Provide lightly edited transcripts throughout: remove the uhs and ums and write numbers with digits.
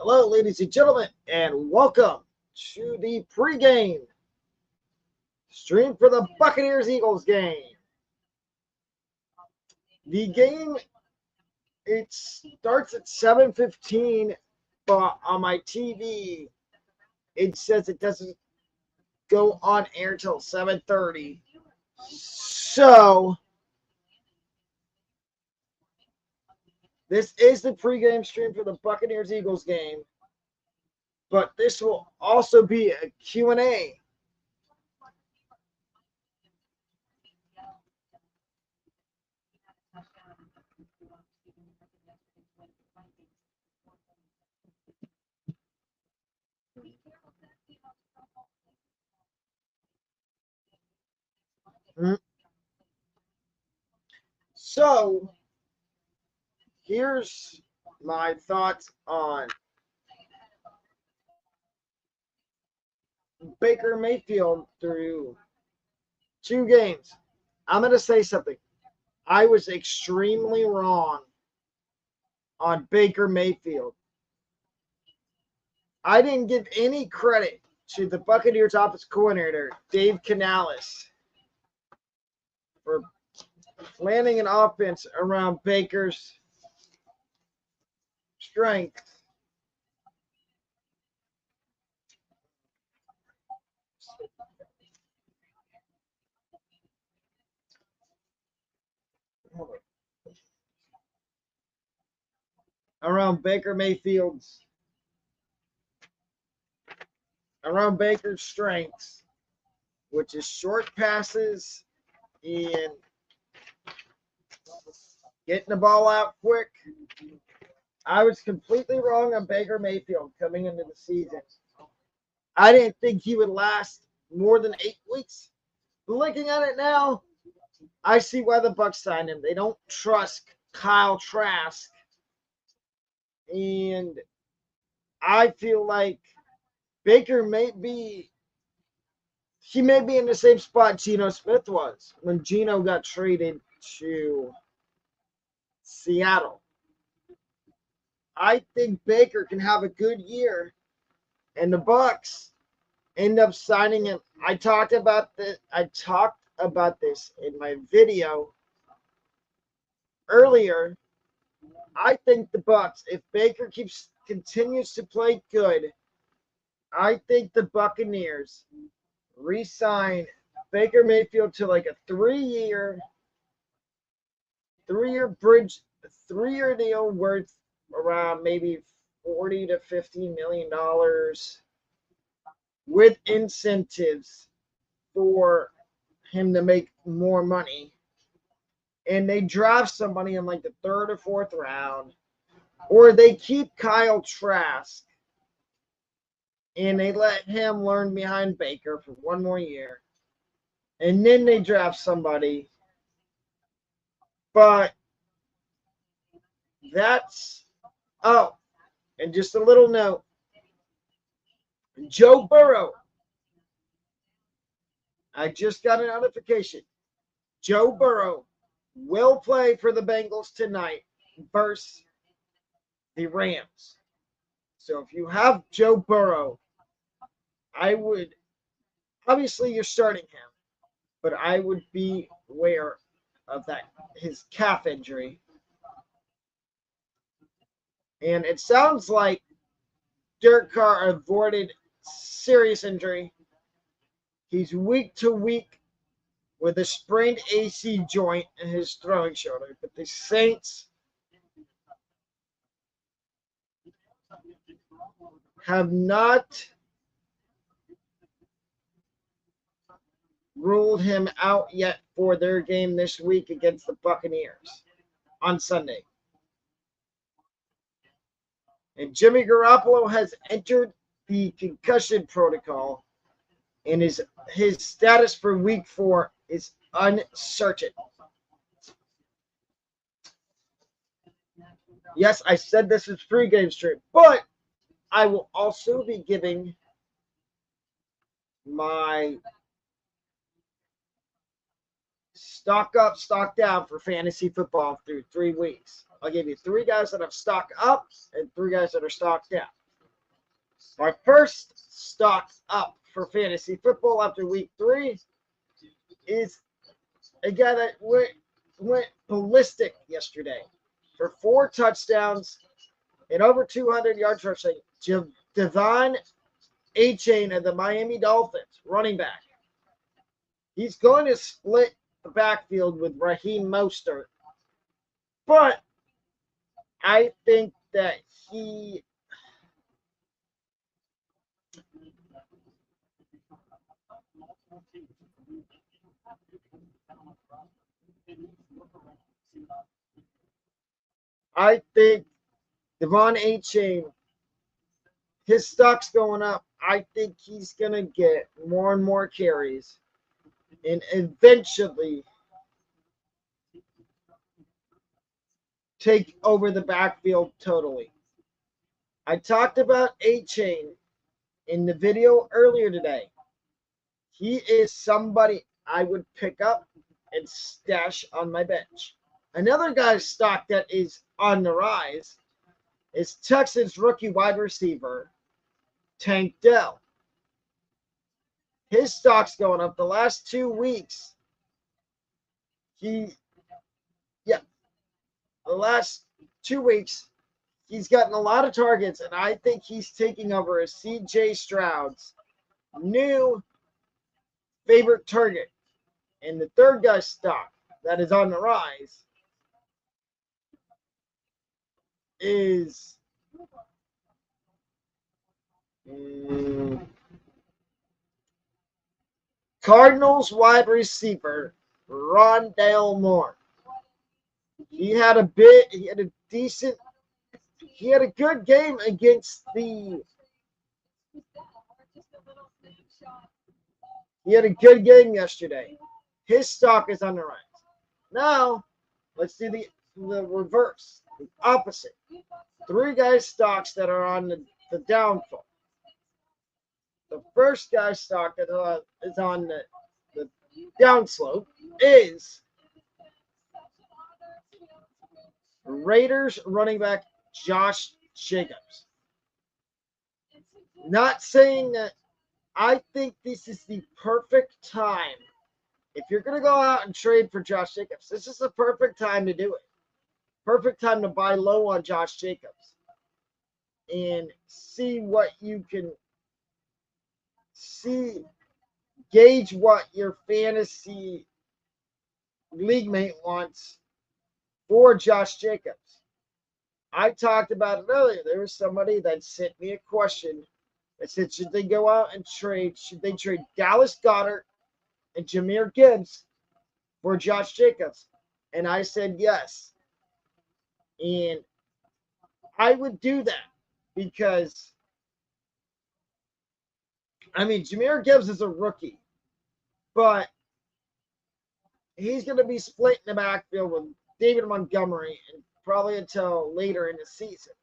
Hello, ladies and gentlemen, and welcome to the pregame stream for the Buccaneers-Eagles game. The game, it starts at 7:15, but on my TV, it says it doesn't go on air till 7:30. So, this is the pregame stream for the Buccaneers-Eagles game, but this will also be a Q&A. So, here's my thoughts on Baker Mayfield through 2 games. I'm going to say something. I was extremely wrong on Baker Mayfield. I didn't give any credit to the Buccaneers offensive coordinator, Dave Canales, for planning an offense around Baker's strength. Around Baker's strengths, which is short passes and getting the ball out quick. I was completely wrong on Baker Mayfield coming into the season. I didn't think he would last more than 8 weeks. But looking at it now, I see why the Bucs signed him. They don't trust Kyle Trask. And I feel like Baker may be in the same spot Geno Smith was when Geno got traded to Seattle. I think Baker can have a good year, and the Bucs end up signing him. I talked about this in my video earlier. I think the Bucs, if Baker continues to play good, I think the Buccaneers re-sign Baker Mayfield to like a 3-year deal worth around maybe $40 to $50 million with incentives for him to make more money. And they draft somebody in like the 3rd or 4th round, or they keep Kyle Trask and they let him learn behind Baker for 1 more year, and then they draft somebody. But that's and just a little note, Joe Burrow, I just got a notification. Joe Burrow will play for the Bengals tonight versus the Rams. So if you have Joe Burrow, I would, obviously you're starting him, but I would be aware of that, his calf injury. And it sounds like Derek Carr avoided serious injury. He's week to week with a sprained AC joint in his throwing shoulder. But the Saints have not ruled him out yet for their game this week against the Buccaneers on Sunday. And Jimmy Garoppolo has entered the concussion protocol, and his status for week 4 is uncertain. Yes, I said this is pregame stream, but I will also be giving my stock up, stock down for fantasy football through 3 weeks. I'll give you 3 guys that have stock up and 3 guys that are stocked down. My first stock up for fantasy football after week 3 is a guy that went ballistic yesterday for 4 touchdowns and over 200 yards rushing. Devon A-Chain of the Miami Dolphins, running back. He's going to split the backfield with Raheem Mostert, but I think that I think Devon A-Chain, his stock's going up. I think he's going to get more and more carries and eventually take over the backfield totally. I talked about A-Chain in the video earlier today. He is somebody I would pick up and stash on my bench. Another guy's stock that is on the rise is Texans rookie wide receiver Tank Dell. His stock's going up the last 2 weeks. The last 2 weeks, he's gotten a lot of targets, and I think he's taking over as C.J. Stroud's new favorite target. And the third guy's stock that is on the rise is Cardinals wide receiver Rondale Moore. He had a good game against the He had a good game yesterday. His stock is on the rise. Now, let's do the reverse, the opposite. 3 guys' stocks that are on the downfall. The first guy's stock that is on the downslope is Raiders running back Josh Jacobs. Not saying that I think this is the perfect time. If you're going to go out and trade for Josh Jacobs, this is the perfect time to do it. Perfect time to buy low on Josh Jacobs and see what you can gauge what your fantasy league mate wants for Josh Jacobs. I talked about it earlier. There was somebody that sent me a question that said, should they go out and trade? Should they trade Dallas Goedert and Jahmyr Gibbs for Josh Jacobs? And I said yes. And I would do that because, Jahmyr Gibbs is a rookie, but he's going to be split in the backfield with David Montgomery and probably until later in the season.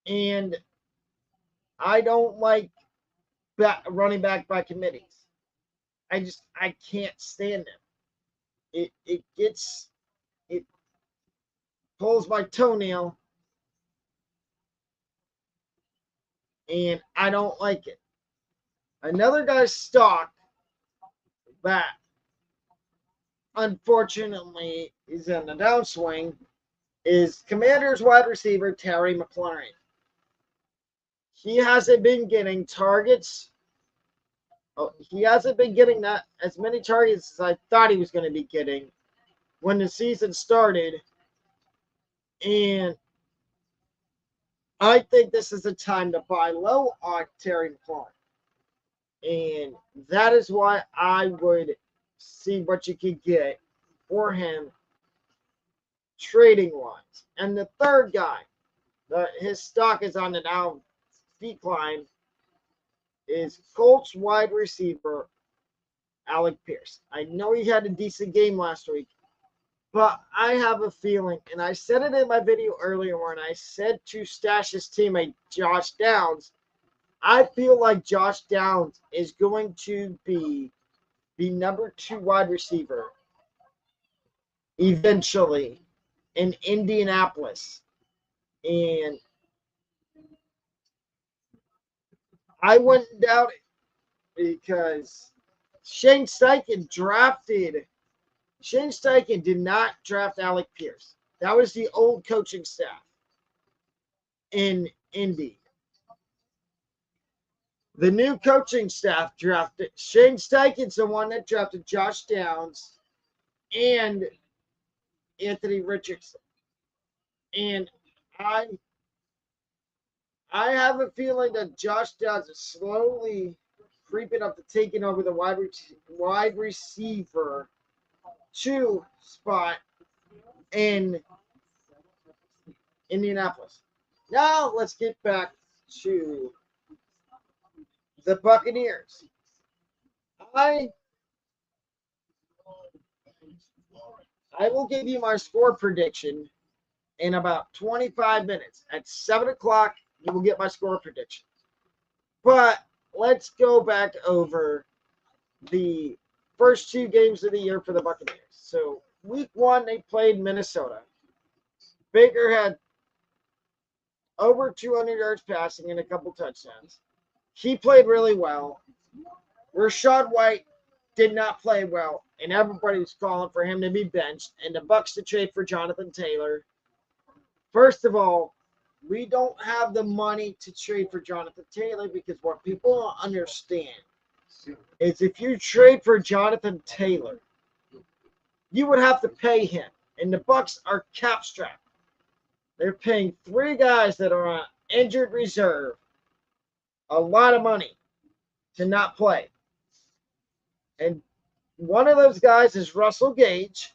And I don't like running back by committees. I can't stand them. It pulls my toenail, and I don't like it. Another guy's stock that unfortunately is in the downswing is Commanders wide receiver Terry McLaurin. He hasn't been getting targets. He hasn't been getting that as many targets as I thought he was going to be getting when the season started. And I think this is a time to buy low on Terry McLaurin. And that is why I would see what you could get for him trading wise. And the third guy, his stock is on the now decline, is Colts wide receiver Alec Pierce. I know he had a decent game last week, but I have a feeling, and I said it in my video earlier when I said to stash his teammate Josh Downs, I feel like Josh Downs is going to be the number 2 wide receiver eventually in Indianapolis. And I wouldn't doubt it because Shane Steichen did not draft Alec Pierce. That was the old coaching staff in Indy. The new coaching staff drafted Shane Steichen's the one that drafted Josh Downs and Anthony Richardson. And I have a feeling that Josh Downs is slowly creeping up to taking over the wide receiver 2 spot in Indianapolis. Now let's get back to the Buccaneers. I will give you my score prediction in about 25 minutes. At 7 o'clock, you will get my score prediction. But let's go back over the first 2 games of the year for the Buccaneers. So week 1, they played Minnesota. Baker had over 200 yards passing and a couple touchdowns. He played really well. Rachaad White did not play well, and everybody was calling for him to be benched and the Bucs to trade for Jonathan Taylor. First of all, we don't have the money to trade for Jonathan Taylor because what people don't understand is if you trade for Jonathan Taylor, you would have to pay him, and the Bucs are cap strapped. They're paying 3 guys that are on injured reserve a lot of money to not play. And one of those guys is Russell Gage.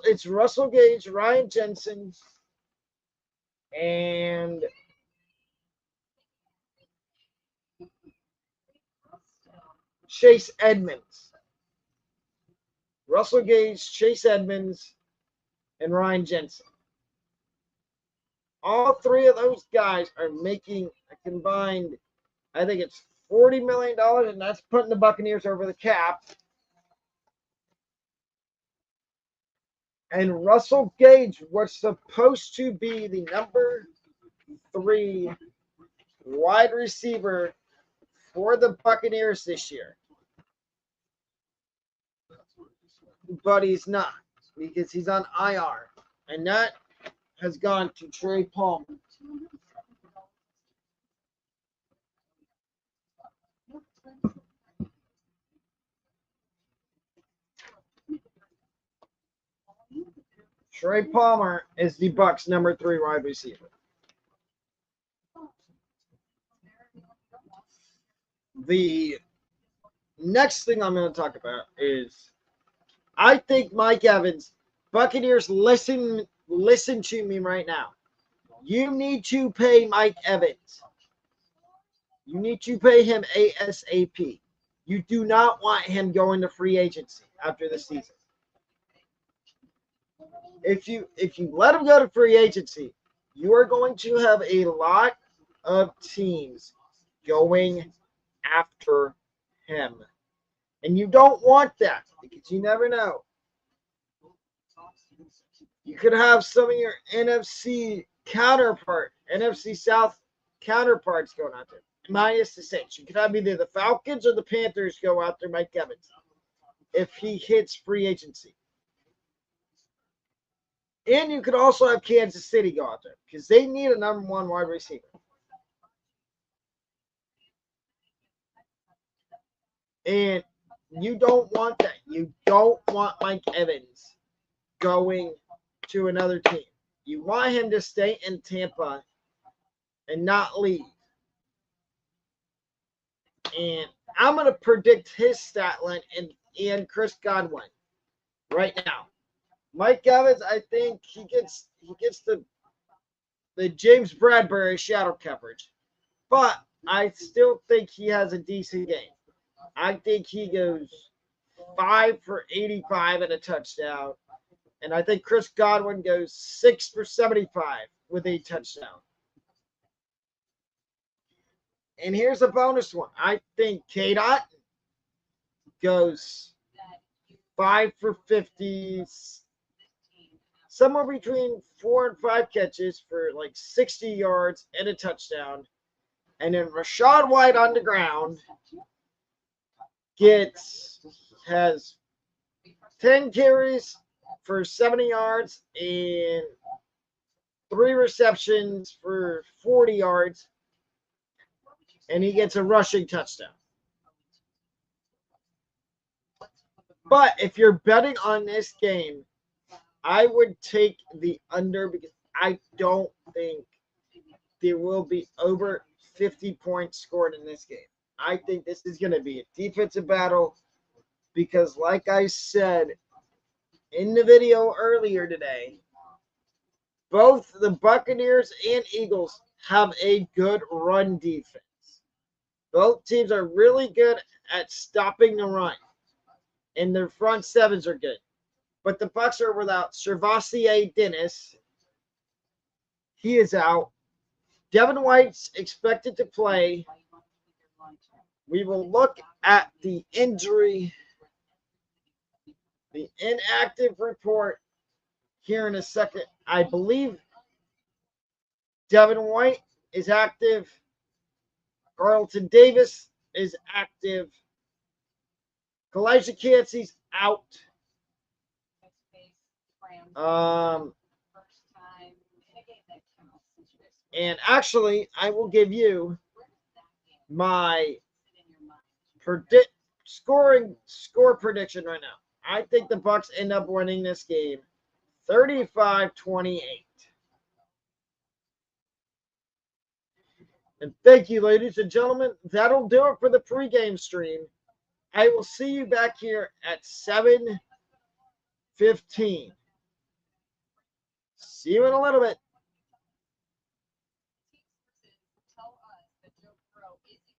It's Russell Gage, Ryan Jensen, and Chase Edmonds. Russell Gage, Chase Edmonds, and Ryan Jensen. All 3 of those guys are making a combined, I think it's $40 million, and that's putting the Buccaneers over the cap. And Russell Gage was supposed to be the number 3 wide receiver for the Buccaneers this year. But he's not because he's on IR. And that has gone to Trey Palmer. Trey Palmer is the Bucs' number 3 wide receiver. The next thing I'm going to talk about is I think Mike Evans, Buccaneers, listen to me right now. You need to pay Mike Evans. You need to pay him ASAP. You do not want him going to free agency after the season. If you let him go to free agency, you are going to have a lot of teams going after him. And you don't want that because you never know. You could have some of your NFC South counterparts going out there, minus the Saints. You could have either the Falcons or the Panthers go after Mike Evans if he hits free agency. And you could also have Kansas City go out there because they need a number 1 wide receiver. And you don't want that. You don't want Mike Evans going to another team. You want him to stay in Tampa and not leave. And I'm going to predict his stat line and Chris Godwin right now. Mike Evans, I think he gets the James Bradbury shadow coverage. But I still think he has a decent game. I think he goes 5 for 85 and a touchdown. And I think Chris Godwin goes 6 for 75 with a touchdown. And here's a bonus one. I think K-Dot goes 5 for 50, somewhere between 4 and 5 catches for like 60 yards and a touchdown. And then Rashad White on the ground has 10 carries for 70 yards and 3 receptions for 40 yards. And he gets a rushing touchdown. But if you're betting on this game, I would take the under because I don't think there will be over 50 points scored in this game. I think this is going to be a defensive battle because, like I said in the video earlier today, both the Buccaneers and Eagles have a good run defense. Both teams are really good at stopping the run, and their front sevens are good. But the Bucs are without Servassier Dennis. He is out. Devin White's expected to play. We will look at the injury, the inactive report here in a second. I believe Devin White is active. Carlton Davis is active. Kalijah Kancey's out. And actually, I will give you my score prediction right now. I think the Bucs end up winning this game 35-28. And thank you, ladies and gentlemen. That'll do it for the pregame stream. I will see you back here at 7:15. See you in a little bit.